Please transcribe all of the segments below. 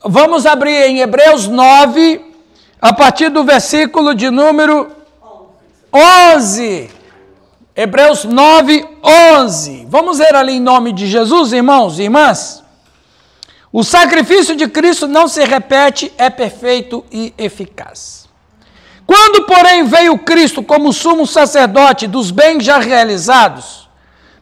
Vamos abrir em Hebreus 9, a partir do versículo de número 11. Hebreus 9, 11. Vamos ler ali em nome de Jesus, irmãos e irmãs. O sacrifício de Cristo não se repete, é perfeito e eficaz. Quando, porém, veio Cristo como sumo sacerdote dos bens já realizados,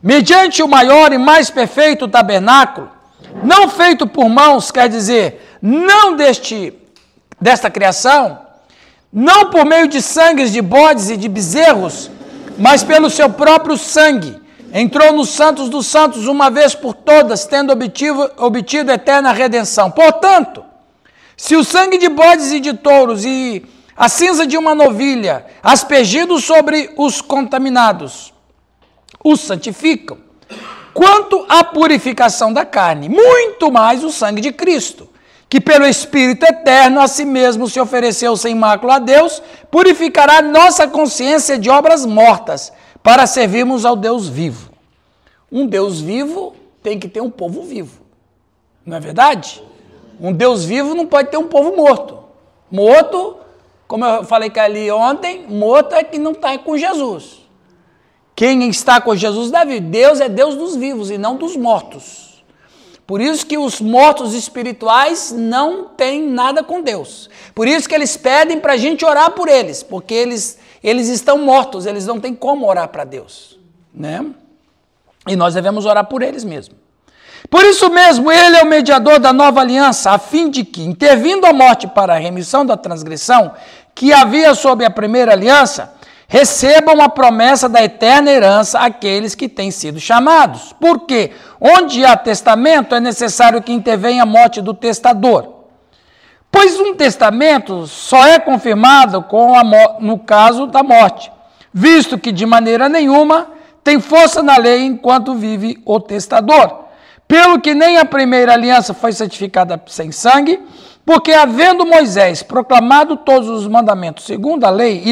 mediante o maior e mais perfeito tabernáculo, não feito por mãos, quer dizer, não desta criação, não por meio de sangues de bodes e de bezerros, mas pelo seu próprio sangue, entrou nos santos dos santos uma vez por todas, tendo obtido eterna redenção. Portanto, se o sangue de bodes e de touros e a cinza de uma novilha, aspergidos sobre os contaminados, os santificam, quanto à purificação da carne, muito mais o sangue de Cristo, que pelo Espírito eterno a si mesmo se ofereceu sem mácula a Deus, purificará nossa consciência de obras mortas, para servirmos ao Deus vivo. Um Deus vivo tem que ter um povo vivo, não é verdade? Um Deus vivo não pode ter um povo morto. Morto, como eu falei ali ontem, morto é que não está com Jesus. Quem está com Jesus deve viver. Deus é Deus dos vivos e não dos mortos. Por isso que os mortos espirituais não têm nada com Deus. Por isso que eles pedem para a gente orar por eles, porque eles estão mortos, eles não têm como orar para Deus, né? E nós devemos orar por eles mesmo. Por isso mesmo, ele é o mediador da nova aliança, a fim de que, intervindo a morte para a remissão da transgressão que havia sob a primeira aliança, recebam a promessa da eterna herança aqueles que têm sido chamados. Porque onde há testamento é necessário que intervenha a morte do testador. Pois um testamento só é confirmado no caso da morte, visto que de maneira nenhuma tem força na lei enquanto vive o testador. Pelo que nem a primeira aliança foi certificada sem sangue, porque havendo Moisés proclamado todos os mandamentos segundo a lei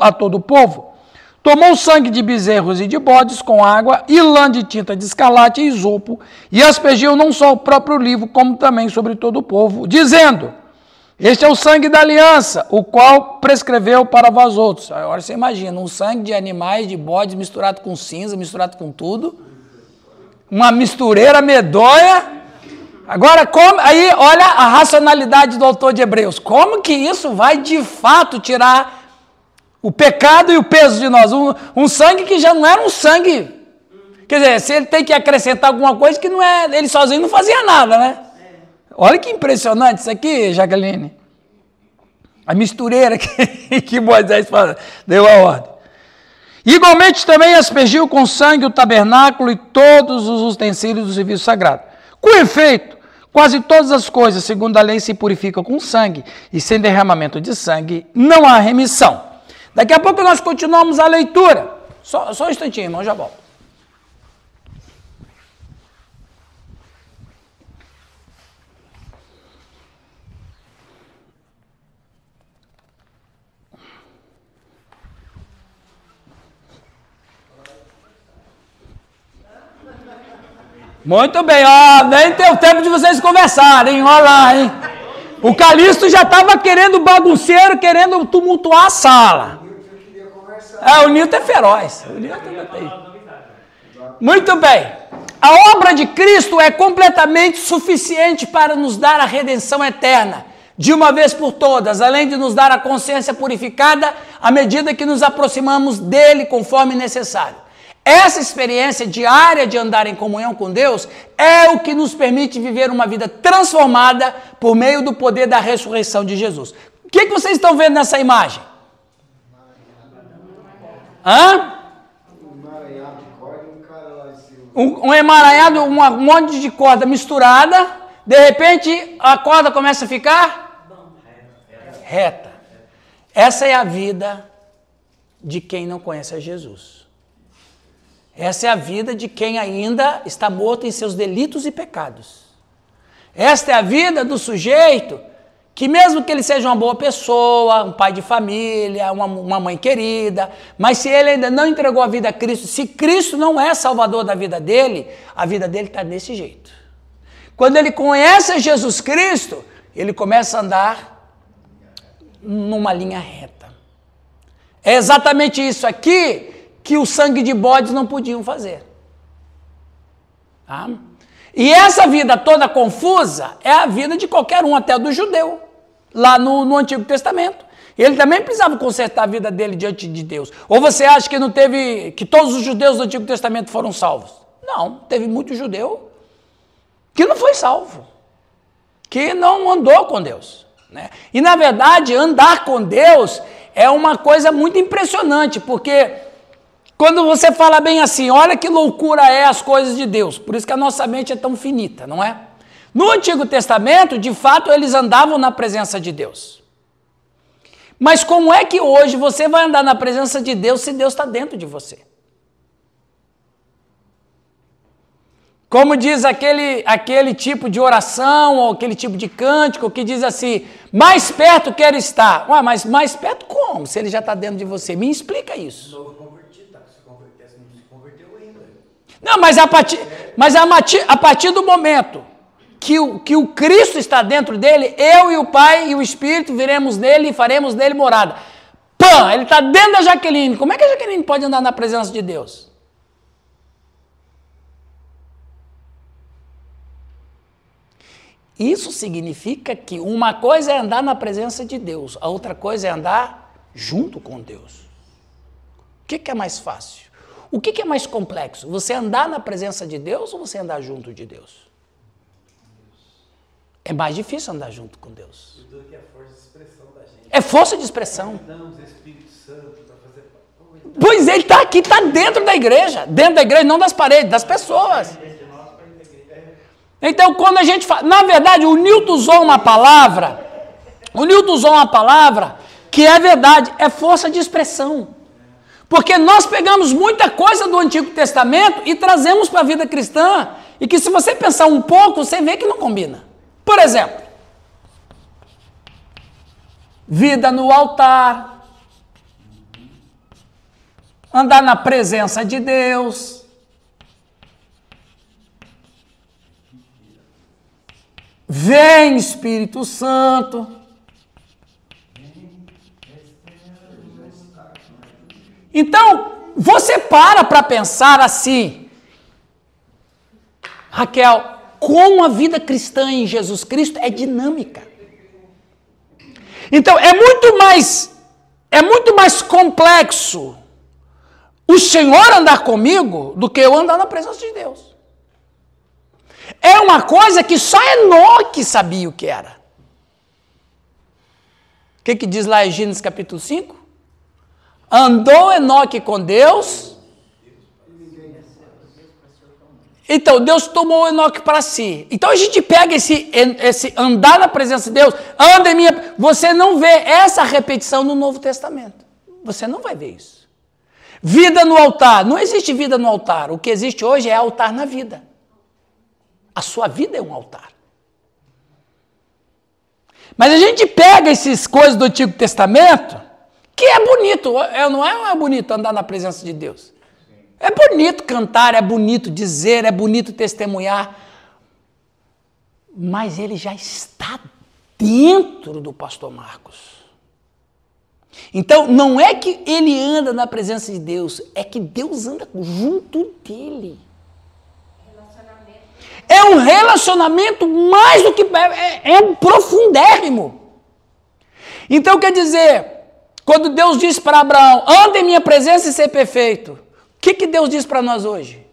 a todo o povo, tomou sangue de bezerros e de bodes com água e lã de tinta de escarlate e isopo, e aspergiu não só o próprio livro, como também sobre todo o povo, dizendo: este é o sangue da aliança, o qual prescreveu para vós outros. Agora você imagina, um sangue de animais, de bodes, misturado com cinza, misturado com tudo, uma mistureira medonha. Agora, aí olha a racionalidade do autor de Hebreus. Como que isso vai de fato tirar o pecado e o peso de nós? Um sangue que já não era um sangue. Quer dizer, se ele tem que acrescentar alguma coisa que não é, ele sozinho não fazia nada, né? Olha que impressionante isso aqui, Jaqueline. A mistureira que Moisés deu a ordem. Igualmente também aspergiu com sangue o tabernáculo e todos os utensílios do serviço sagrado. Com efeito, quase todas as coisas, segundo a lei, se purificam com sangue, e sem derramamento de sangue não há remissão. Daqui a pouco nós continuamos a leitura. Só um instantinho, irmão, já volto. Muito bem, ó, nem deu tempo de vocês conversarem, olha lá, hein? O Calixto já estava querendo bagunceiro, querendo tumultuar a sala. O Nilton é feroz. Muito bem. A obra de Cristo é completamente suficiente para nos dar a redenção eterna, de uma vez por todas, além de nos dar a consciência purificada à medida que nos aproximamos dele conforme necessário. Essa experiência diária de andar em comunhão com Deus é o que nos permite viver uma vida transformada por meio do poder da ressurreição de Jesus. O que vocês estão vendo nessa imagem? Um emaranhado, um monte de corda misturada, de repente a corda começa a ficar reta. Essa é a vida de quem não conhece a Jesus. Essa é a vida de quem ainda está morto em seus delitos e pecados. Esta é a vida do sujeito que, mesmo que ele seja uma boa pessoa, um pai de família, uma mãe querida, mas se ele ainda não entregou a vida a Cristo, se Cristo não é salvador da vida dele, a vida dele está desse jeito. Quando ele conhece Jesus Cristo, ele começa a andar numa linha reta. É exatamente isso aqui que o sangue de bodes não podiam fazer. Tá? E essa vida toda confusa é a vida de qualquer um, até do judeu, lá no Antigo Testamento. Ele também precisava consertar a vida dele diante de Deus. Ou você acha que não teve, que todos os judeus do Antigo Testamento foram salvos? Não, teve muito judeu que não foi salvo, que não andou com Deus, né? E na verdade, andar com Deus é uma coisa muito impressionante, porque quando você fala bem assim, olha que loucura é as coisas de Deus, por isso que a nossa mente é tão finita, não é? No Antigo Testamento, de fato, eles andavam na presença de Deus. Mas como é que hoje você vai andar na presença de Deus se Deus está dentro de você? Como diz aquele tipo de oração, ou aquele tipo de cântico que diz assim, mais perto quero estar. Ué, mas mais perto como? Se ele já está dentro de você. Me explica isso. Novo convertido, tá? Não se converteu ainda. Não, a partir do momento que o Cristo está dentro dele, eu e o Pai e o Espírito viremos nele e faremos nele morada. Pã! Ele está dentro da Jaqueline. Como é que a Jaqueline pode andar na presença de Deus? Isso significa que uma coisa é andar na presença de Deus, a outra coisa é andar junto com Deus. O que é mais fácil? O que é mais complexo? Você andar na presença de Deus ou você andar junto de Deus? É mais difícil andar junto com Deus. Tudo que é força de expressão da gente. É força de expressão. Damos Espírito Santo para fazer. Pois ele está aqui, está dentro da igreja, não das paredes, das pessoas. Então, quando a gente fala, na verdade, o Newton usou uma palavra que é verdade, é força de expressão. Porque nós pegamos muita coisa do Antigo Testamento e trazemos para a vida cristã, e que se você pensar um pouco, você vê que não combina. Por exemplo, vida no altar, andar na presença de Deus, vem Espírito Santo. Então, você para pensar assim, Raquel, como a vida cristã em Jesus Cristo é dinâmica. Então, é muito mais complexo o Senhor andar comigo do que eu andar na presença de Deus. É uma coisa que só Enoque sabia o que era. O que diz lá em Gênesis capítulo 5? Andou Enoque com Deus. Então, Deus tomou Enoque para si. Então, a gente pega esse andar na presença de Deus, anda em minha... Você não vê essa repetição no Novo Testamento. Você não vai ver isso. Vida no altar. Não existe vida no altar. O que existe hoje é altar na vida. A sua vida é um altar. Mas a gente pega essas coisas do Antigo Testamento, que é bonito. Não é bonito andar na presença de Deus. É bonito cantar, é bonito dizer, é bonito testemunhar, mas ele já está dentro do pastor Marcos. Então, não é que ele anda na presença de Deus, é que Deus anda junto dele. É um relacionamento mais do que... É um profundérrimo. Então, quer dizer, quando Deus disse para Abraão, anda em minha presença e ser perfeito, o que Deus diz para nós hoje?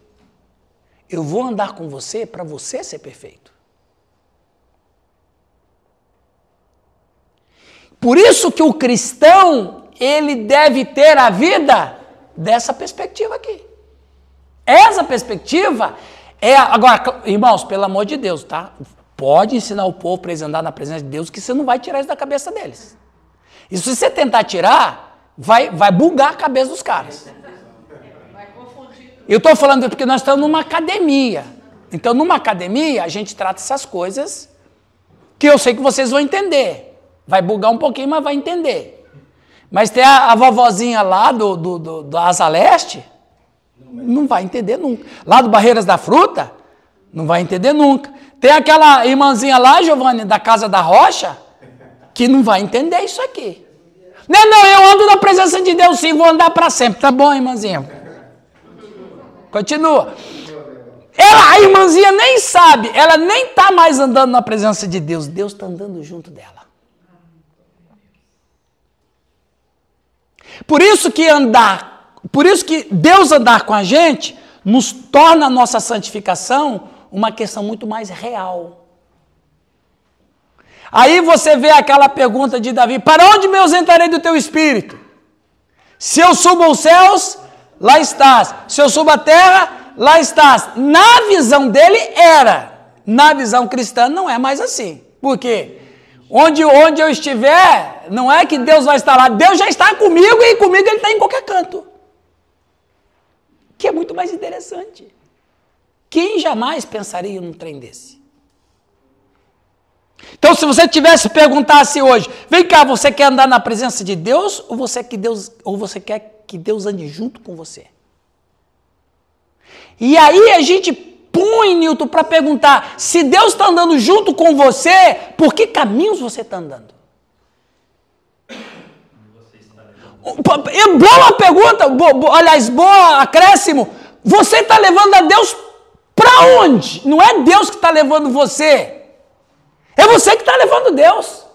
Eu vou andar com você para você ser perfeito. Por isso que o cristão, ele deve ter a vida dessa perspectiva aqui. Essa perspectiva é... Agora, irmãos, pelo amor de Deus, tá? Pode ensinar o povo para eles andar na presença de Deus, que você não vai tirar isso da cabeça deles. E se você tentar tirar, vai bugar a cabeça dos caras. Eu estou falando porque nós estamos numa academia. Então, numa academia, a gente trata essas coisas que eu sei que vocês vão entender. Vai bugar um pouquinho, mas vai entender. Mas tem a vovozinha lá da Asa Leste, não vai entender nunca. Lá do Barreiras da Fruta, Não vai entender nunca. Tem aquela irmãzinha lá, Giovanni, da Casa da Rocha, que não vai entender isso aqui. Não, eu ando na presença de Deus sim, vou andar para sempre. Tá bom, irmãzinha? Continua. A irmãzinha nem sabe, ela nem está mais andando na presença de Deus. Deus está andando junto dela. Por isso que Deus andar com a gente nos torna a nossa santificação uma questão muito mais real. Aí você vê aquela pergunta de Davi: para onde me ausentarei do teu espírito? Se eu subo aos céus, lá estás. Se eu subo à terra, lá estás. Na visão dele era. Na visão cristã não é mais assim. Por quê? Onde eu estiver, não é que Deus vai estar lá. Deus já está comigo e comigo ele está em qualquer canto. Que é muito mais interessante. Quem jamais pensaria num trem desse? Então, se você tivesse perguntasse hoje, vem cá, você quer andar na presença de Deus ou você quer que Deus ande junto com você? E aí a gente põe, Newton, para perguntar, se Deus está andando junto com você, por que caminhos você está andando? É boa pergunta, aliás, boa acréscimo. Você está levando a Deus para onde? Não é Deus que está levando você. É você que está levando Deus.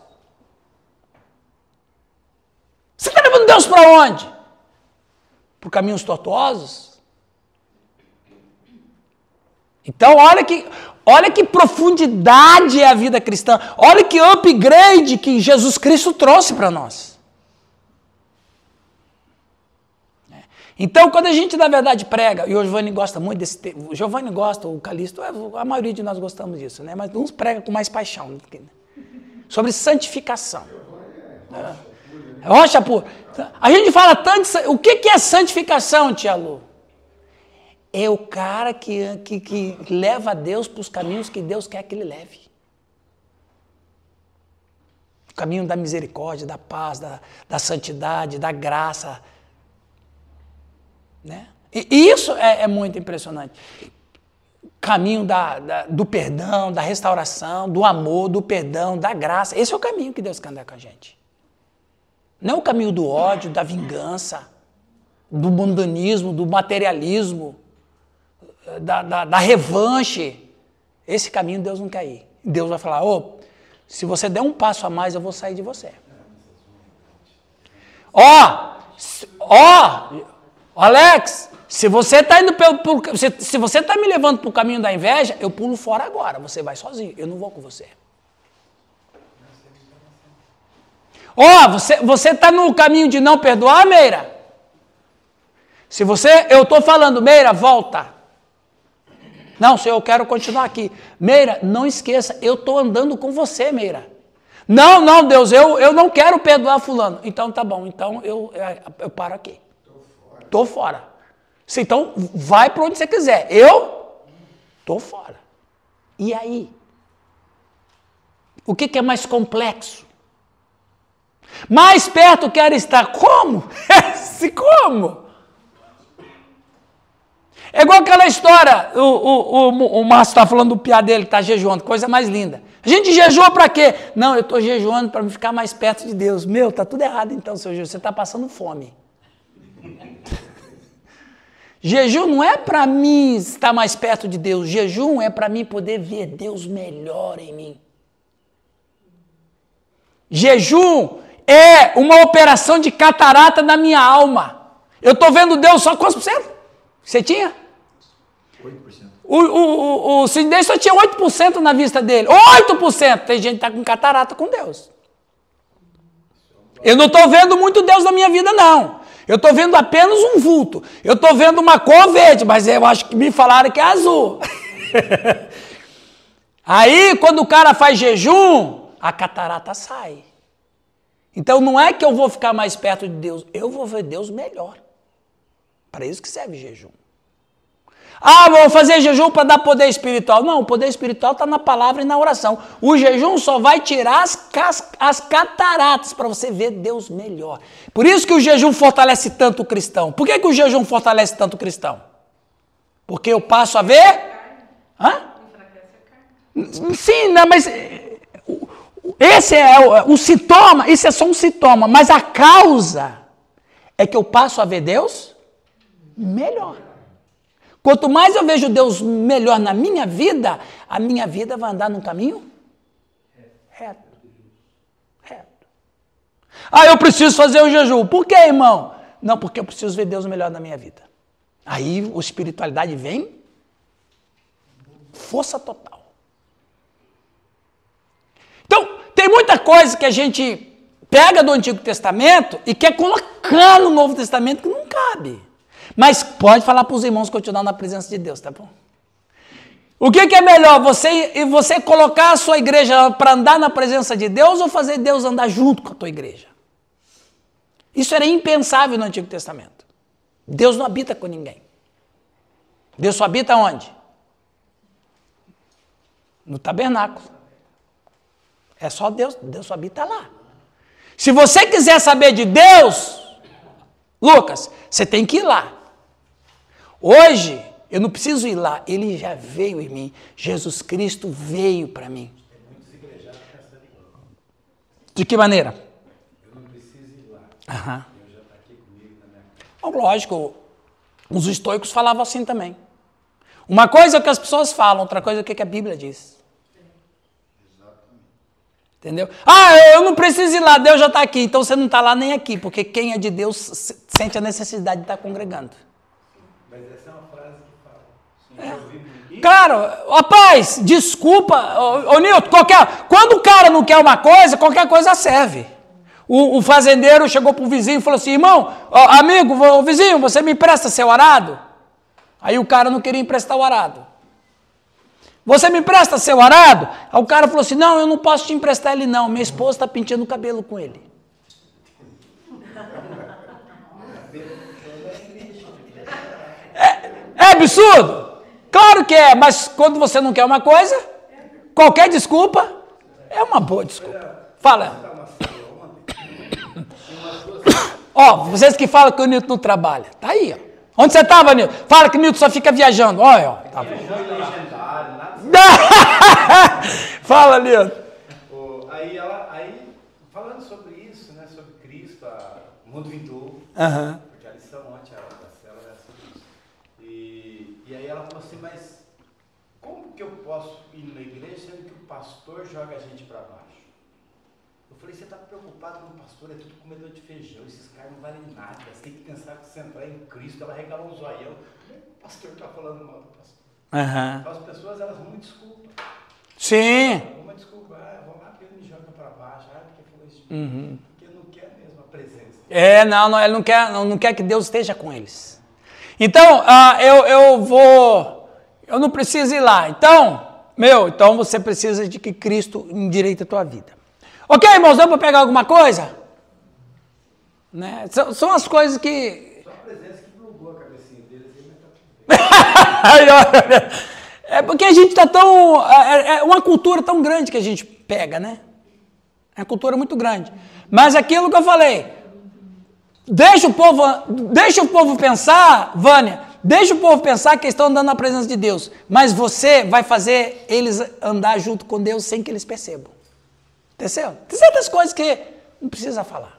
Você está levando Deus para onde? Por caminhos tortuosos? Então, olha que profundidade é a vida cristã. Olha que upgrade que Jesus Cristo trouxe para nós. Então, quando a gente, na verdade, prega, e o Giovanni gosta muito desse tema, o Giovanni gosta, o Calixto, a maioria de nós gostamos disso, né? Mas uns pregam com mais paixão, sobre santificação. Rocha pura. A gente fala tanto, o que é santificação, tia Lu? É o cara que leva a Deus para os caminhos que Deus quer que ele leve. O caminho da misericórdia, da paz, da santidade, da graça. Né? E isso é muito impressionante. Caminho do perdão, da restauração, do amor, do perdão, da graça. Esse é o caminho que Deus quer andar com a gente. Não o caminho do ódio, da vingança, do mundanismo, do materialismo, da revanche. Esse caminho Deus não quer ir. Deus vai falar: se você der um passo a mais, eu vou sair de você. Alex, se você está indo se você está me levando para o caminho da inveja, eu pulo fora agora. Você vai sozinho, eu não vou com você. Você está no caminho de não perdoar, Meira? Eu estou falando, Meira, volta. Não, senhor, eu quero continuar aqui. Meira, não esqueça, eu estou andando com você, Meira. Não, Deus, eu não quero perdoar fulano. Então tá bom, então eu paro aqui. Estou fora. Então, vai para onde você quiser. Eu estou fora. E aí? O que é mais complexo? Mais perto quero estar. Como? Como? É igual aquela história, o Márcio está falando do piá dele, que está jejuando, coisa mais linda. A gente jejua para quê? Não, eu estou jejuando para ficar mais perto de Deus. Meu, está tudo errado então, seu jejum, você está passando fome. Jejum não é para mim estar mais perto de Deus, jejum é para mim poder ver Deus melhor em mim. Jejum é uma operação de catarata na minha alma. Eu estou vendo Deus só quantos por cento? Você tinha? 8%. O Sidney só tinha 8% na vista dele. 8%! Tem gente que está com catarata com Deus. Eu não estou vendo muito Deus na minha vida, não. Eu estou vendo apenas um vulto. Eu estou vendo uma cor verde, mas eu acho que me falaram que é azul. Aí, quando o cara faz jejum, a catarata sai. Então, não é que eu vou ficar mais perto de Deus, eu vou ver Deus melhor. Para isso que serve jejum. Vou fazer jejum para dar poder espiritual. Não, o poder espiritual está na palavra e na oração. O jejum só vai tirar as cataratas para você ver Deus melhor. Por isso que o jejum fortalece tanto o cristão. Por que o jejum fortalece tanto o cristão? Porque eu passo a ver... Sim, não, mas esse é o sintoma, isso é só um sintoma, mas a causa é que eu passo a ver Deus melhor. Quanto mais eu vejo Deus melhor na minha vida, a minha vida vai andar num caminho reto. Reto. Ah, eu preciso fazer o jejum. Por quê, irmão? Não, porque eu preciso ver Deus melhor na minha vida. Aí a espiritualidade vem, força total. Então, tem muita coisa que a gente pega do Antigo Testamento e quer colocar no Novo Testamento que não cabe. Mas pode falar para os irmãos continuar na presença de Deus, tá bom? O que é melhor, você colocar a sua igreja para andar na presença de Deus ou fazer Deus andar junto com a tua igreja? Isso era impensável no Antigo Testamento. Deus não habita com ninguém. Deus só habita onde? No tabernáculo. É só Deus, Deus só habita lá. Se você quiser saber de Deus, Lucas, você tem que ir lá. Hoje, eu não preciso ir lá, ele já veio em mim. Jesus Cristo veio para mim. De que maneira? Eu não preciso ir lá. Aham. Deus já está aqui comigo na minha casa. Oh, lógico, os estoicos falavam assim também. Uma coisa é o que as pessoas falam, outra coisa é o que a Bíblia diz. Entendeu? Ah, eu não preciso ir lá, Deus já está aqui. Então você não está lá nem aqui, porque quem é de Deus sente a necessidade de estar congregando. Mas essa é uma frase que fala. Claro, rapaz, desculpa, ô Nilton, quando o cara não quer uma coisa, qualquer coisa serve. O fazendeiro chegou pro vizinho e falou assim, irmão, amigo, vizinho, você me empresta seu arado? Aí o cara não queria emprestar o arado. Você me empresta seu arado? Aí o cara falou assim, não, eu não posso te emprestar ele não, minha esposa está pintando o cabelo com ele. É absurdo? Claro que é, mas quando você não quer uma coisa, qualquer desculpa é uma boa desculpa. Fala. Ó, vocês que falam que o Nilton não trabalha, tá aí, ó. Onde você estava, Nilton? Fala que o Nilton só fica viajando. Olha, ó. Tá. Fala, Nilton. Aí, falando sobre isso, né, sobre Cristo, o mundo vindouro, porque a lição ontem da célula era sobre isso. E aí ela falou assim, mas como que eu posso ir numa igreja sendo que o pastor joga a gente para baixo? Eu falei, você está preocupado com o pastor, é tudo comedor de feijão, esses caras não valem nada, você tem que pensar que você entrar em Cristo, ela regalou um zoião, o pastor está falando mal do pastor. Então as pessoas, elas vão me desculpam. Sim. Vão me desculpar, vão lá porque ele me joga para baixo, porque falou isso de mim, porque não quer mesmo a presença. Não, ele não quer que Deus esteja com eles. Então, eu não preciso ir lá. Então você precisa de que Cristo endireite a tua vida. Ok, irmãos, deu para pegar alguma coisa? Né? São as coisas que... Só a presença que plugou a cabecinha deles e ele está tudo bem. É porque a gente está tão... É uma cultura tão grande que a gente pega, né? É uma cultura muito grande. Mas aquilo que eu falei, deixa o povo pensar, Vânia, deixa o povo pensar que eles estão andando na presença de Deus. Mas você vai fazer eles andar junto com Deus sem que eles percebam. Entendeu? Tem certas coisas que não precisa falar.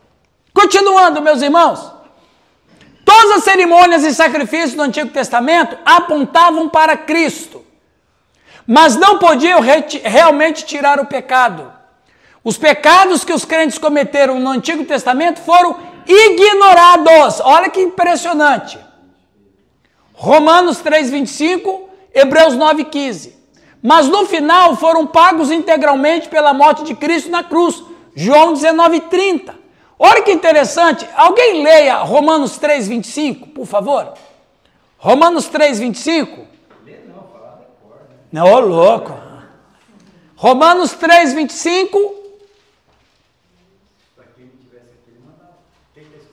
Continuando, meus irmãos. Todas as cerimônias e sacrifícios do Antigo Testamento apontavam para Cristo. Mas não podiam realmente tirar o pecado. Os pecados que os crentes cometeram no Antigo Testamento foram ignorados. Olha que impressionante. Romanos 3:25, Hebreus 9:15. Mas no final foram pagos integralmente pela morte de Cristo na cruz. João 19:30. Olha que interessante. Alguém leia Romanos 3:25, por favor. Romanos 3:25. Não, ô louco. Romanos 3:25.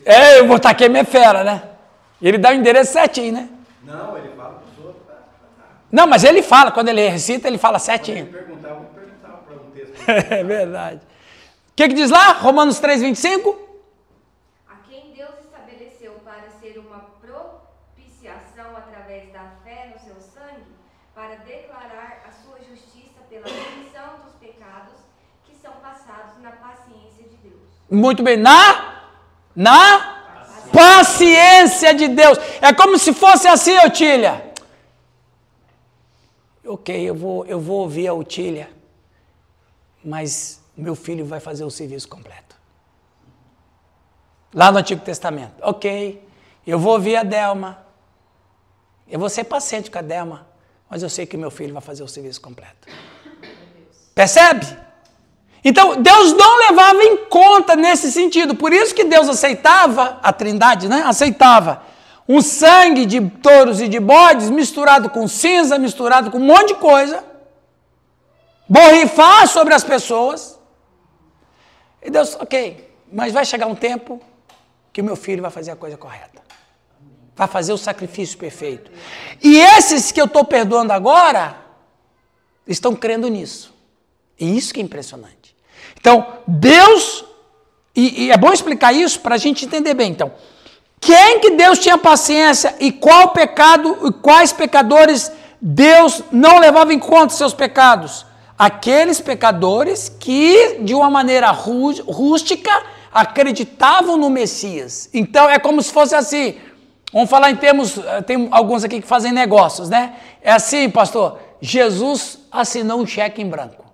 Eu vou estar aqui, minha fera, né? Ele dá o endereço certinho, né? Não, ele fala para os outros. Não, mas ele fala, quando ele recita, ele fala certinho. Eu vou perguntar para um texto. É verdade. O que diz lá? Romanos 3:25? A quem Deus estabeleceu para ser uma propiciação através da fé no seu sangue, para declarar a sua justiça pela remissão dos pecados que são passados na paciência de Deus. Muito bem, na paciência de Deus. É como se fosse assim, Otília. Ok, eu vou ouvir a Otília, mas meu filho vai fazer o serviço completo. Lá no Antigo Testamento. Ok, eu vou ouvir a Delma. Eu vou ser paciente com a Delma, mas eu sei que meu filho vai fazer o serviço completo. Percebe? Então, Deus não levava em conta nesse sentido. Por isso que Deus aceitava, a Trindade, né? Aceitava um sangue de touros e de bodes misturado com cinza, misturado com um monte de coisa, borrifar sobre as pessoas. E Deus, ok, mas vai chegar um tempo que o meu filho vai fazer a coisa correta. Vai fazer o sacrifício perfeito. E esses que eu estou perdoando agora, estão crendo nisso. E isso que é impressionante. Então, Deus, e é bom explicar isso para a gente entender bem. Então, quem que Deus tinha paciência e qual pecado, e quais pecadores Deus não levava em conta seus pecados? Aqueles pecadores que, de uma maneira rústica, acreditavam no Messias. Então, é como se fosse assim. Vamos falar em termos, tem alguns aqui que fazem negócios, né? É assim, pastor, Jesus assinou um cheque em branco.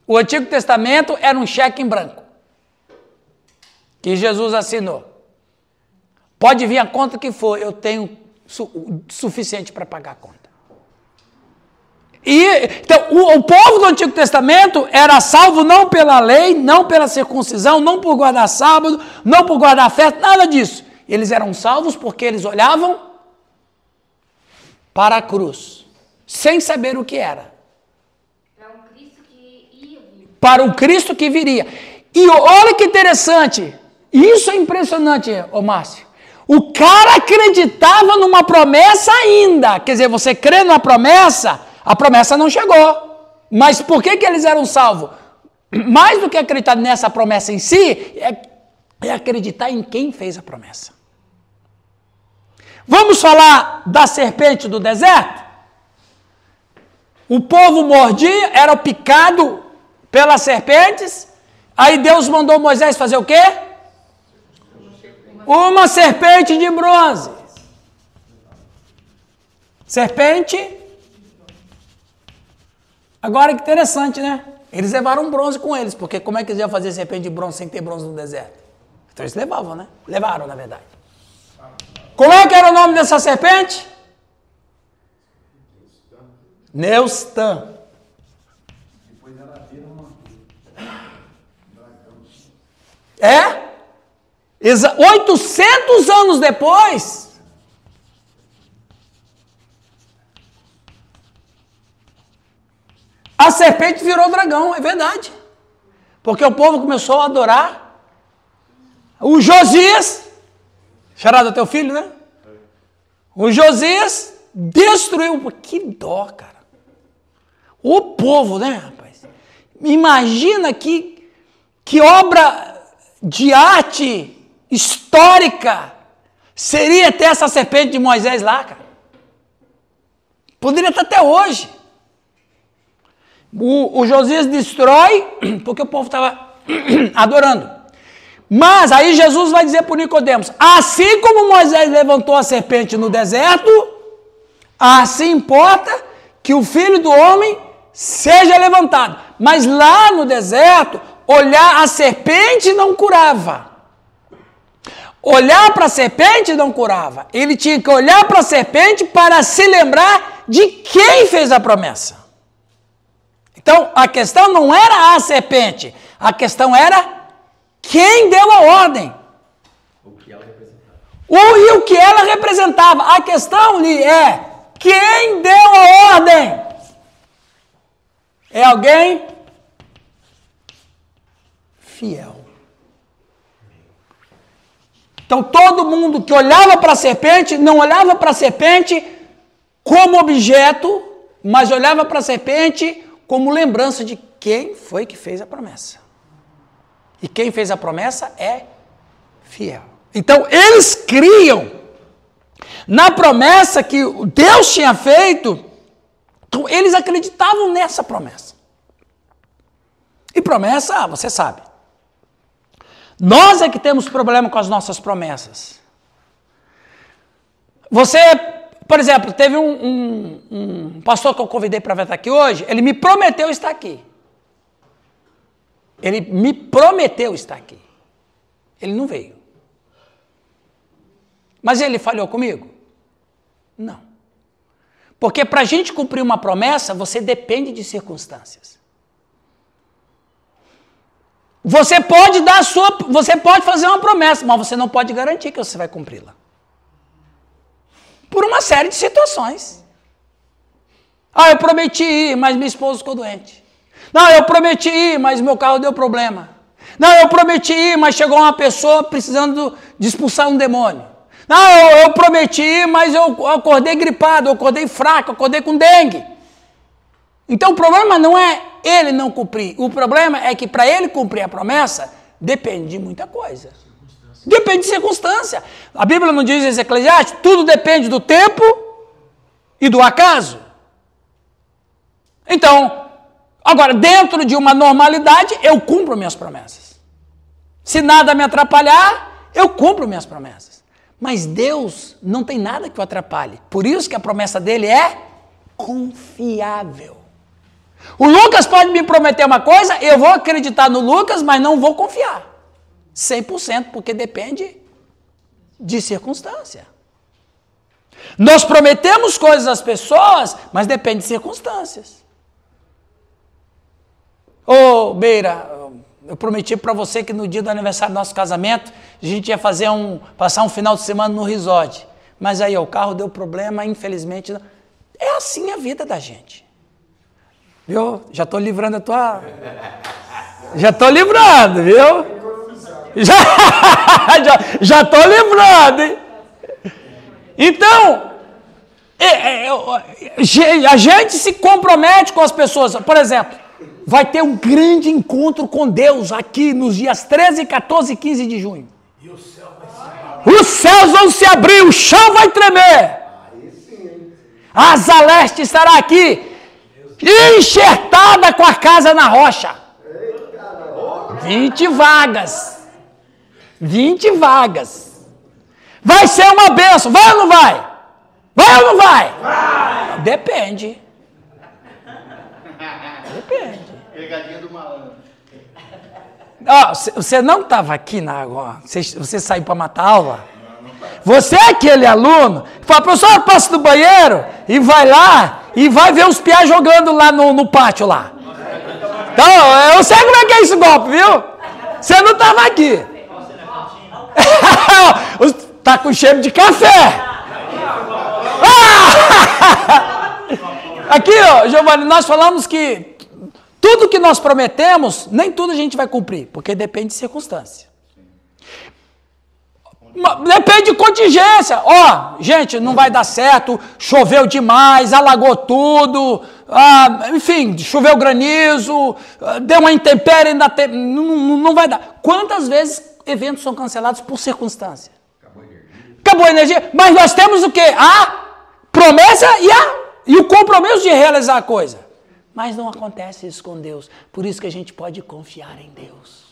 O Antigo Testamento era um cheque em branco, que Jesus assinou. Pode vir a conta que for, eu tenho suficiente para pagar a conta. Então, o povo do Antigo Testamento era salvo não pela lei, não pela circuncisão, não por guardar sábado, não por guardar festa, nada disso. Eles eram salvos porque eles olhavam para a cruz, sem saber o que era. Para um Cristo que ia vir. Para o Cristo que viria. E olha que interessante, isso é impressionante, ô Márcio. O cara acreditava numa promessa ainda. Quer dizer, você crê numa promessa, a promessa não chegou. Mas por que eles eram salvos? Mais do que acreditar nessa promessa em si, é acreditar em quem fez a promessa. Vamos falar da serpente do deserto? O povo mordia, era picado pelas serpentes, aí Deus mandou Moisés fazer o quê? Uma serpente de bronze. Serpente. Agora que interessante, né? Eles levaram bronze com eles, porque como é que eles iam fazer serpente de bronze sem ter bronze no deserto? Então eles levavam, né? Levaram, na verdade. Como é que era o nome dessa serpente? Neustã. Depois ela vira uma... É? 800 anos depois, a serpente virou dragão, é verdade. Porque o povo começou a adorar o Josias, charado teu filho, né? O Josias destruiu. Que dó, cara. O povo, né, rapaz? Imagina que obra de arte histórica seria ter essa serpente de Moisés lá, cara. Poderia estar até hoje. O Josias destrói porque o povo estava adorando. Mas aí Jesus vai dizer para o Nicodemos, assim como Moisés levantou a serpente no deserto, assim importa que o Filho do Homem seja levantado. Mas lá no deserto, olhar a serpente não curava. Olhar para a serpente não curava. Ele tinha que olhar para a serpente para se lembrar de quem fez a promessa. Então, a questão não era a serpente, a questão era quem deu a ordem. O que ela representava. E o que ela representava. A questão ali é quem deu a ordem. É alguém fiel. Então, todo mundo que olhava para a serpente, não olhava para a serpente como objeto, mas olhava para a serpente como lembrança de quem foi que fez a promessa. E quem fez a promessa é fiel. Então, eles criam na promessa que Deus tinha feito, Então, eles acreditavam nessa promessa. E promessa, você sabe. Nós é que temos problema com as nossas promessas. Você, por exemplo, teve um pastor que eu convidei para estar aqui hoje, ele me prometeu estar aqui. Ele me prometeu estar aqui. Ele não veio. Mas ele falhou comigo? Não. Porque para a gente cumprir uma promessa, você depende de circunstâncias. Você pode fazer uma promessa, mas você não pode garantir que você vai cumpri-la. Por uma série de situações. Eu prometi ir, mas minha esposa ficou doente. Não, eu prometi ir, mas meu carro deu problema. Não, eu prometi ir, mas chegou uma pessoa precisando de expulsar um demônio. Não, eu prometi ir, mas eu acordei gripado, eu acordei fraco, eu acordei com dengue. Então o problema não é ele não cumprir. O problema é que para ele cumprir a promessa, depende de muita coisa. Depende de circunstância. A Bíblia não diz em Eclesiastes, tudo depende do tempo e do acaso. Então, agora, dentro de uma normalidade, eu cumpro minhas promessas. Se nada me atrapalhar, eu cumpro minhas promessas. Mas Deus não tem nada que o atrapalhe. Por isso que a promessa dele é confiável. O Lucas pode me prometer uma coisa, eu vou acreditar no Lucas, mas não vou confiar. 100%, porque depende de circunstância. Nós prometemos coisas às pessoas, mas depende de circunstâncias. Beira, eu prometi para você que no dia do aniversário do nosso casamento, a gente ia passar um final de semana no resort. Mas aí o carro deu problema, infelizmente. É assim a vida da gente. Viu? Já estou livrando a tua... Já estou livrando, viu? Já estou livrando, hein? Então, a gente se compromete com as pessoas. Por exemplo, vai ter um grande encontro com Deus aqui nos dias 13, 14 e 15 de junho. E o céu vai se abrir. Os céus vão se abrir, o chão vai tremer. A Asa Leste estará aqui, enxertada com a casa na rocha. 20 vagas. 20 vagas. Vai ser uma bênção. Vai ou não vai? Vai ou não vai? Vai. Depende. Depende. Pegadinha do malandro. Você não estava aqui na água. Você saiu para matar a aula? Você é aquele aluno que fala, professor, passa do banheiro e vai lá e vai ver os piás jogando lá no pátio lá. Então, eu sei como é que é esse golpe, viu? Você não estava aqui. Tá com cheiro de café. Aqui, Giovanni, nós falamos que tudo que nós prometemos, nem tudo a gente vai cumprir, porque depende de circunstância. Depende de contingência. Gente, não vai dar certo, choveu demais, alagou tudo, enfim, choveu granizo, deu uma intempérie, não vai dar. Quantas vezes eventos são cancelados por circunstância? Acabou a energia. Mas nós temos o quê? A promessa e o compromisso de realizar a coisa. Mas não acontece isso com Deus. Por isso que a gente pode confiar em Deus.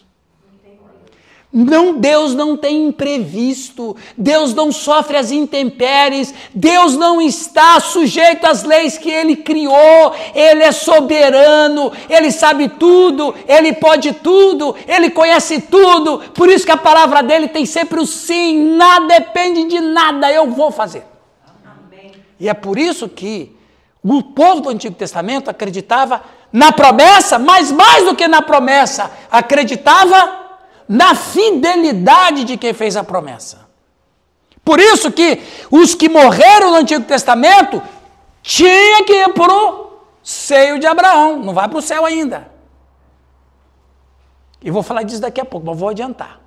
Deus não tem imprevisto, Deus não sofre as intempéries, Deus não está sujeito às leis que Ele criou, Ele é soberano, Ele sabe tudo, Ele pode tudo, Ele conhece tudo, por isso que a palavra dEle tem sempre o sim, nada depende de nada, eu vou fazer. Amém. E é por isso que o povo do Antigo Testamento acreditava na promessa, mas mais do que na promessa, acreditava na fidelidade de quem fez a promessa. Por isso que os que morreram no Antigo Testamento tinham que ir para o seio de Abraão, não vai para o céu ainda. E vou falar disso daqui a pouco, mas vou adiantar.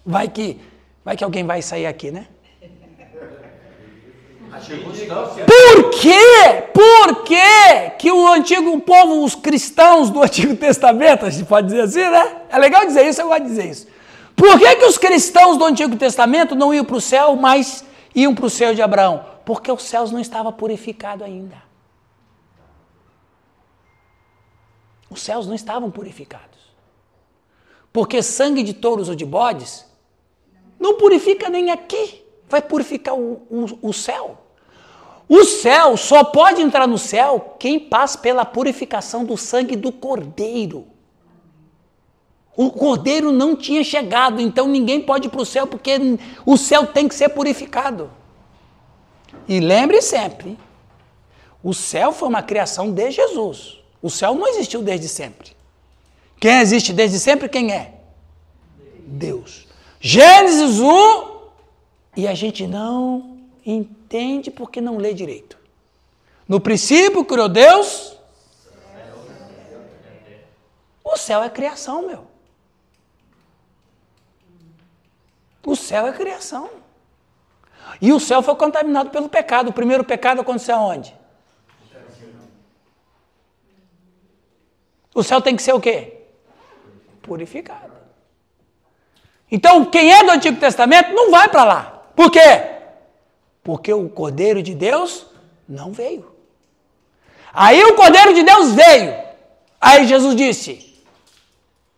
Vai que alguém vai sair aqui, né? Por quê? Por que o povo, os cristãos do Antigo Testamento, a gente pode dizer assim, né? É legal dizer isso, eu gosto de dizer isso. Por que os cristãos do Antigo Testamento não iam para o céu, mas iam para o céu de Abraão? Porque os céus não estavam purificados ainda. Os céus não estavam purificados. Porque sangue de touros ou de bodes não purifica nem aqui. Vai purificar o céu. O céu só pode entrar no céu quem passa pela purificação do sangue do Cordeiro. O Cordeiro não tinha chegado, então ninguém pode ir para o céu, porque o céu tem que ser purificado. E lembre sempre, o céu foi uma criação de Jesus. O céu não existiu desde sempre. Quem existe desde sempre, quem é? Deus. Gênesis 1, e a gente não entende porque não lê direito. No princípio criou Deus. O céu é criação, meu. O céu é criação. E o céu foi contaminado pelo pecado. O primeiro pecado aconteceu aonde? O céu tem que ser o quê? Purificado. Então, quem é do Antigo Testamento não vai para lá. Por quê? Porque o Cordeiro de Deus não veio. Aí o Cordeiro de Deus veio. Aí Jesus disse,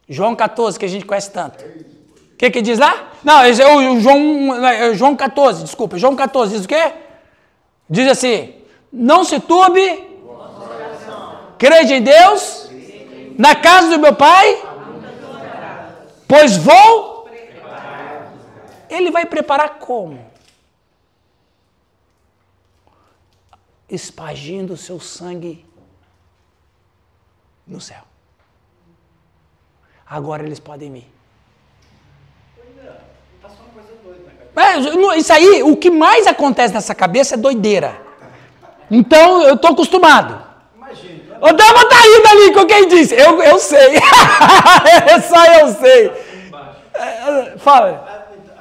João 14, que a gente conhece tanto. O que diz lá? Não, esse é o João 14, desculpa. João 14 diz o quê? Diz assim, não se turbe, crede em Deus, na casa do meu Pai, pois vou. Ele vai preparar como? Espargindo o seu sangue no céu. Agora eles podem vir. Isso aí, o que mais acontece nessa cabeça é doideira. Então, eu estou acostumado. Imagina. Eu dava uma taída ali com quem disse. Eu sei. Só eu sei. Fala.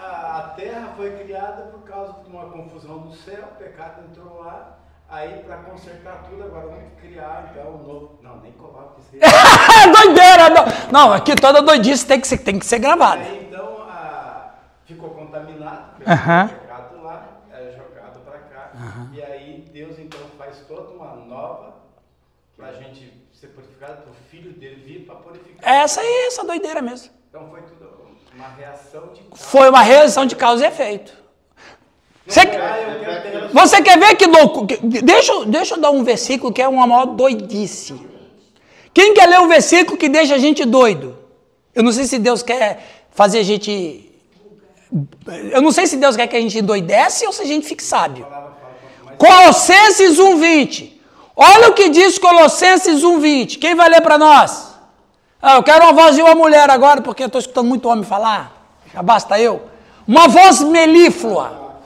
A terra foi criada por causa de uma confusão do céu, o pecado entrou lá, aí para consertar tudo, agora vamos criar então um novo. Não, nem coloca isso aí. Doideira! Não, aqui toda doidice tem que ser gravada. Aí então ficou contaminado, o pecado lá, é jogado para cá, e aí Deus então faz toda uma nova para a gente ser purificado, para o filho dele vir para purificar. Essa doideira mesmo. Então foi tudo uma reação de causa. Foi uma reação de causa e efeito. Você quer ver que louco? Deixa eu dar um versículo que é uma maior doidice. Quem quer ler um versículo que deixa a gente doido? Eu não sei se Deus quer fazer a gente... Eu não sei se Deus quer que a gente endoidece ou se a gente fique sábio. Colossenses 1:20. Olha o que diz Colossenses 1:20. Quem vai ler para nós? Eu quero uma voz de uma mulher agora, porque eu estou escutando muito homem falar. Já basta eu. Uma voz melíflua.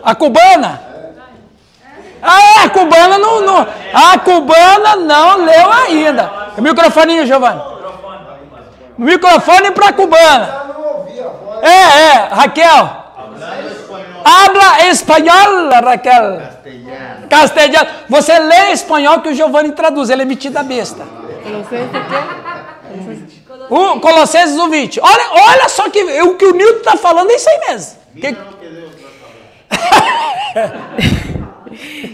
A cubana? A cubana não. A cubana não leu ainda. O microfoninho, Giovanni. O microfone para a cubana. Raquel. Habla espanhol, Raquel. Castelhano. Você lê espanhol que o Giovanni traduz. Ele é metido a besta. Colossenses 1:20. Olha só que o que o Nilton está falando é isso aí mesmo.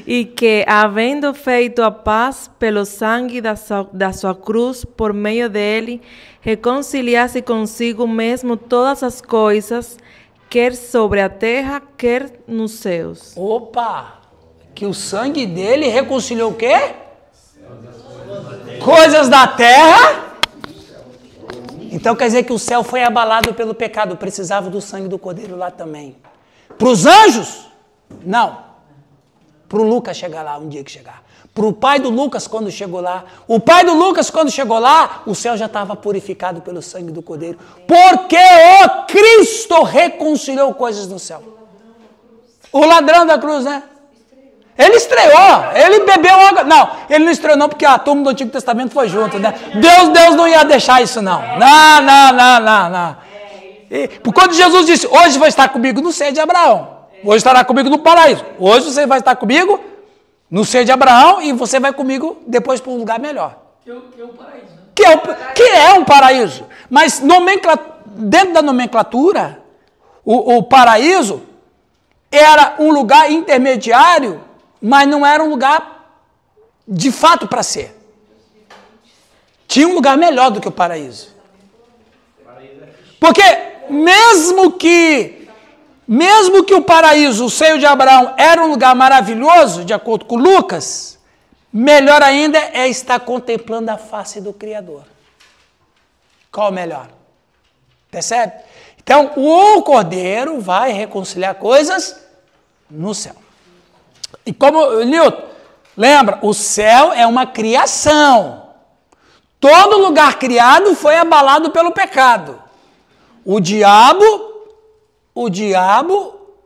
E que, havendo feito a paz pelo sangue da sua cruz, por meio dele, reconciliasse consigo mesmo todas as coisas, quer sobre a terra, quer nos céus. Opa! Que o sangue dele reconciliou o quê? Coisas da terra. Então quer dizer que o céu foi abalado pelo pecado, precisava do sangue do Cordeiro lá também. Para os anjos? Não. Para o Lucas chegar lá, um dia que chegar. Para o pai do Lucas, quando chegou lá. O pai do Lucas, quando chegou lá, o céu já estava purificado pelo sangue do Cordeiro. Porque o Cristo reconciliou coisas no céu. O ladrão da cruz, né? Ele estreou, ele bebeu água. Não, ele não estreou não, porque a turma do Antigo Testamento foi junto, né? Deus não ia deixar isso não. Não. E, quando Jesus disse, hoje vai estar comigo no seio de Abraão. Hoje estará comigo no paraíso. Hoje você vai estar comigo no seio de Abraão e você vai comigo depois para um lugar melhor. Que é o paraíso. Né? Que é um paraíso. Mas dentro da nomenclatura, o paraíso era um lugar intermediário, mas não era um lugar de fato para ser. tinha um lugar melhor do que o paraíso. Porque mesmo que o paraíso, o seio de Abraão, era um lugar maravilhoso, de acordo com Lucas, melhor ainda é estar contemplando a face do Criador. Qual o melhor? Percebe? Então, o Cordeiro vai reconciliar coisas no céu. E como, Newton, lembra, o céu é uma criação. Todo lugar criado foi abalado pelo pecado. O diabo,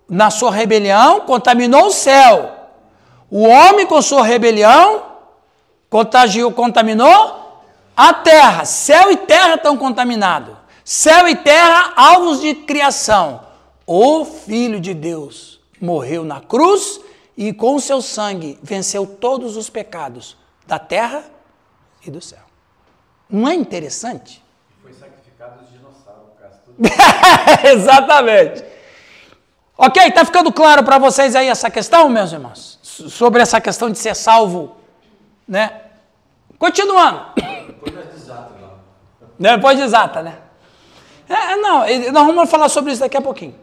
na sua rebelião, contaminou o céu. O homem, com sua rebelião, contaminou a terra. Céu e terra estão contaminados. Céu e terra, alvos de criação. O Filho de Deus morreu na cruz e com o seu sangue venceu todos os pecados da terra e do céu. Não é interessante? Foi sacrificado os dinossauros, por causa de tudo. Exatamente. Ok, está ficando claro para vocês aí essa questão, meus irmãos? Sobre essa questão de ser salvo, né? Continuando. Depois nós desata lá. Depois desata, né? Nós vamos falar sobre isso daqui a pouquinho.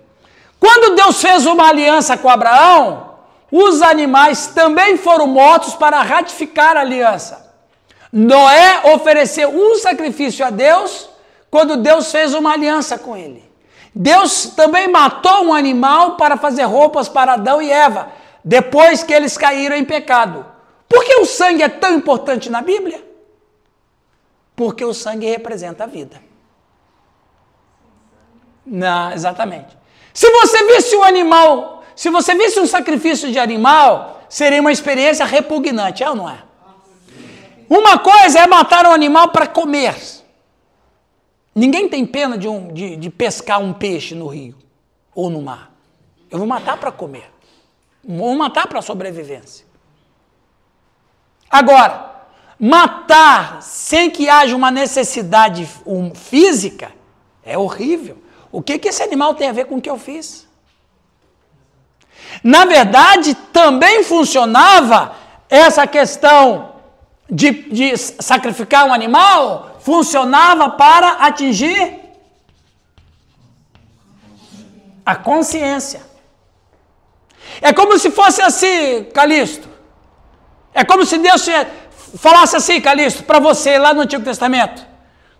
Quando Deus fez uma aliança com Abraão, os animais também foram mortos para ratificar a aliança. Noé ofereceu um sacrifício a Deus quando Deus fez uma aliança com ele. Deus também matou um animal para fazer roupas para Adão e Eva, depois que eles caíram em pecado. Por que o sangue é tão importante na Bíblia? Porque o sangue representa a vida. Não, exatamente. Se você visse um animal, se você visse um sacrifício de animal, seria uma experiência repugnante, é ou não é? Uma coisa é matar um animal para comer. Ninguém tem pena de pescar um peixe no rio ou no mar. Eu vou matar para comer. Vou matar para sobrevivência. Agora, matar sem que haja uma necessidade física é horrível. O que esse animal tem a ver com o que eu fiz? Na verdade, também funcionava essa questão de sacrificar um animal, funcionava para atingir a consciência. É como se fosse assim, Calixto. É como se Deus falasse assim, Calixto, para você lá no Antigo Testamento.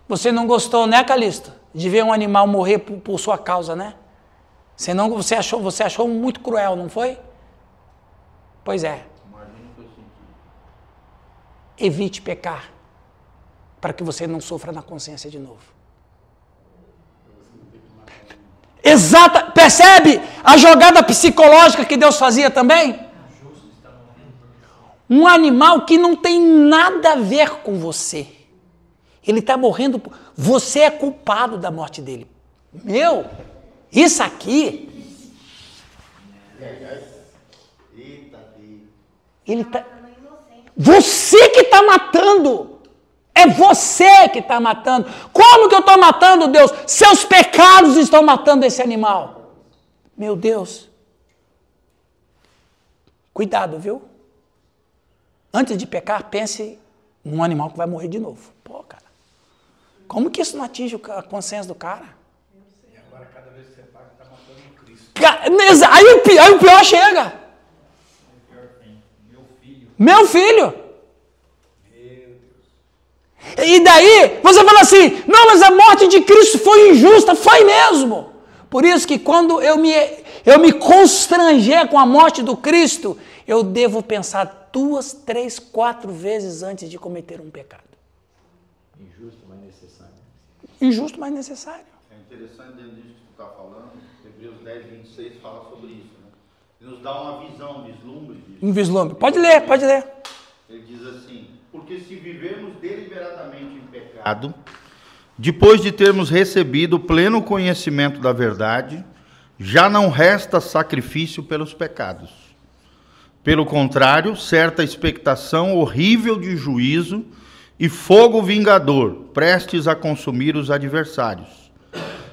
Você não gostou, né, Calixto, de ver um animal morrer por sua causa, né? Você achou muito cruel, não foi? Pois é. Evite pecar, para que você não sofra na consciência de novo. Exata, percebe a jogada psicológica que Deus fazia também? Um animal que não tem nada a ver com você. Ele está morrendo, você é culpado da morte dele. Isso aqui... Ele está... Você que está matando. É você que está matando. Como que eu estou matando, Deus? Seus pecados estão matando esse animal. Meu Deus. Cuidado, viu? Antes de pecar, pense num animal que vai morrer de novo. Pô, cara. Como que isso não atinge a consciência do cara? E agora, cada vez que você paga, está matando o Cristo. Aí o pior chega. Meu filho. E daí, você fala assim, não, mas a morte de Cristo foi injusta. Foi mesmo. Por isso que quando eu me constranger com a morte do Cristo, eu devo pensar 2, 3, 4 vezes antes de cometer um pecado. Injusto, mas necessário. Injusto, mas necessário. É interessante dentro disso que tu está falando, Hebreus 10, 26 fala sobre isso, né? Ele nos dá uma visão, um vislumbre disso. Um vislumbre. Pode ler. Ele diz assim, porque se vivermos deliberadamente em pecado, depois de termos recebido o pleno conhecimento da verdade, já não resta sacrifício pelos pecados. Pelo contrário, certa expectação horrível de juízo e fogo vingador, prestes a consumir os adversários.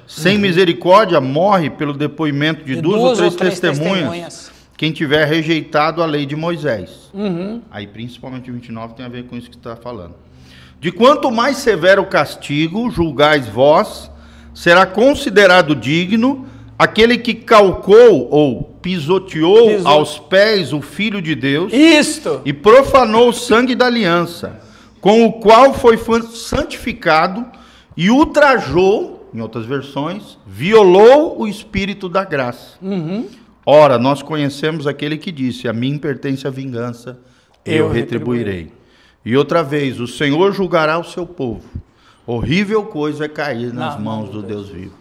Sem misericórdia, morre pelo depoimento de 2 ou 3 testemunhas quem tiver rejeitado a lei de Moisés. Aí, principalmente o 29, tem a ver com isso que você está falando. De quanto mais severo castigo julgais vós, será considerado digno aquele que calcou ou pisoteou aos pés o Filho de Deus e profanou o sangue da aliança, com o qual foi santificado e ultrajou, em outras versões, violou o Espírito da graça. Ora, nós conhecemos aquele que disse, a mim pertence a vingança, eu retribuirei. E outra vez, o Senhor julgará o seu povo. Horrível coisa é cair nas mãos do Deus vivo.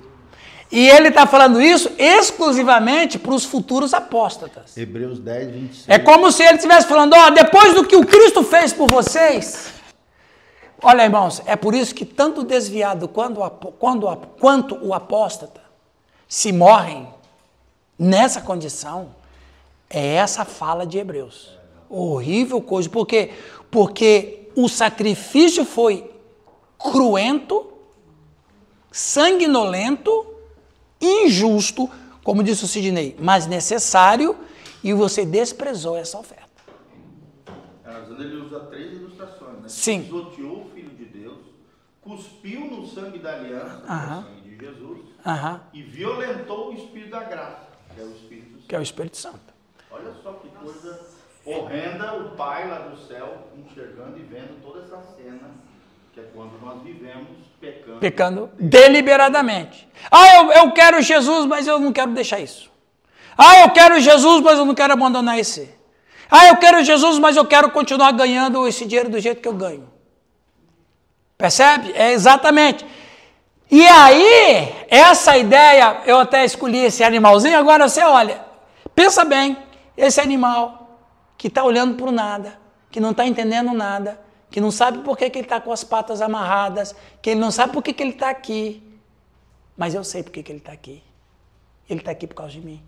E ele está falando isso exclusivamente para os futuros apóstatas. Hebreus 10, 26. É como se ele estivesse falando, ó, depois do que o Cristo fez por vocês. Olha, irmãos, é por isso que tanto o desviado quanto o apóstata se morrem nessa condição. É essa fala de Hebreus. Horrível coisa, porque o sacrifício foi cruento, sanguinolento, injusto, como disse o Sidney, mas necessário, e você desprezou essa oferta. Ele usa 3 ilustrações, né? Sim. Pisoteou o Filho de Deus, cuspiu no sangue da aliança, o sangue de Jesus, e violentou o Espírito da graça, que é o Espírito Santo. Que é o Espírito Santo. Olha só que coisa horrenda, o Pai lá do céu enxergando e vendo toda essa cena, que é quando nós vivemos pecando. Pecando deliberadamente. Eu quero Jesus, mas eu não quero deixar isso. Eu quero Jesus, mas eu não quero abandonar esse. Eu quero Jesus, mas eu quero continuar ganhando esse dinheiro do jeito que eu ganho. Percebe? É exatamente. E aí, essa ideia, eu até escolhi esse animalzinho, agora você olha, pensa bem, esse animal que está olhando para o nada, que não está entendendo nada, que não sabe por que ele está com as patas amarradas, que ele não sabe por que ele está aqui. Mas eu sei por que ele está aqui. Ele está aqui por causa de mim.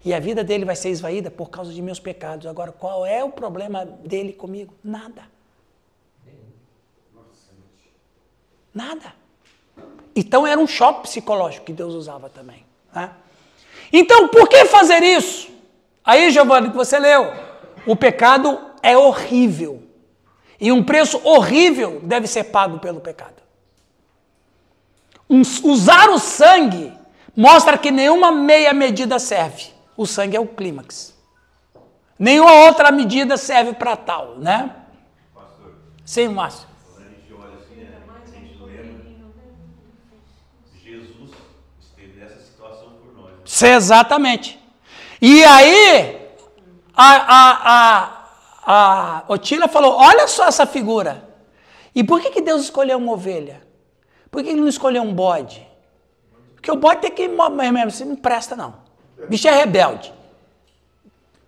E a vida dele vai ser esvaída por causa de meus pecados. Agora, qual é o problema dele comigo? Nada. Nada. Então era um choque psicológico que Deus usava também. Né? Então, por que fazer isso? Aí, Giovanni, que você leu, o pecado é horrível. E um preço horrível deve ser pago pelo pecado. Usar o sangue mostra que nenhuma meia medida serve. O sangue é o clímax. Nenhuma outra medida serve para tal, né? Pastor. Sim, Márcio. Quando a gente olha assim, a gente lembra, Jesus esteve nessa situação por nós. Exatamente. E aí, a Otília falou, olha só essa figura. E por que Deus escolheu uma ovelha? Por que ele não escolheu um bode? Porque o bode tem que morrer mesmo, você não presta não. O bicho é rebelde.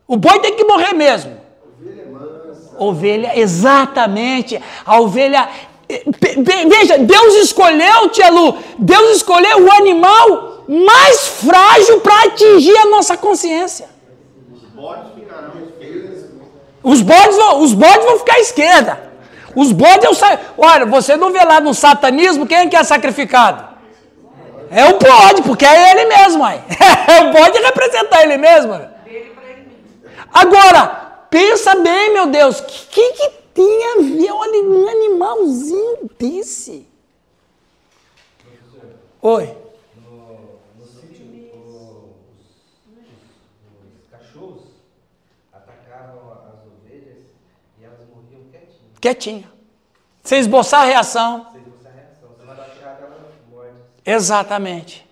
O bode tem que morrer mesmo. Ovelha mansa. Ovelha, exatamente. A ovelha... Veja, Deus escolheu, tia Lu, Deus escolheu o animal mais frágil para atingir a nossa consciência. Os bodes ficarão à esquerda. Os bodes vão ficar à esquerda. Os bodes, olha, você não vê lá no satanismo quem é que é sacrificado? É o bode, porque é ele mesmo, mãe. O bode representa ele mesmo. Agora, pensa bem, meu Deus, o que tem a ver? Olha, um animalzinho desse. Oi. No sítio, os cachorros atacavam as ovelhas e elas morriam quietinhas. Quietinha. Sem esboçar a reação. Sem essa reação. Se ela achava, ela morre. Exatamente.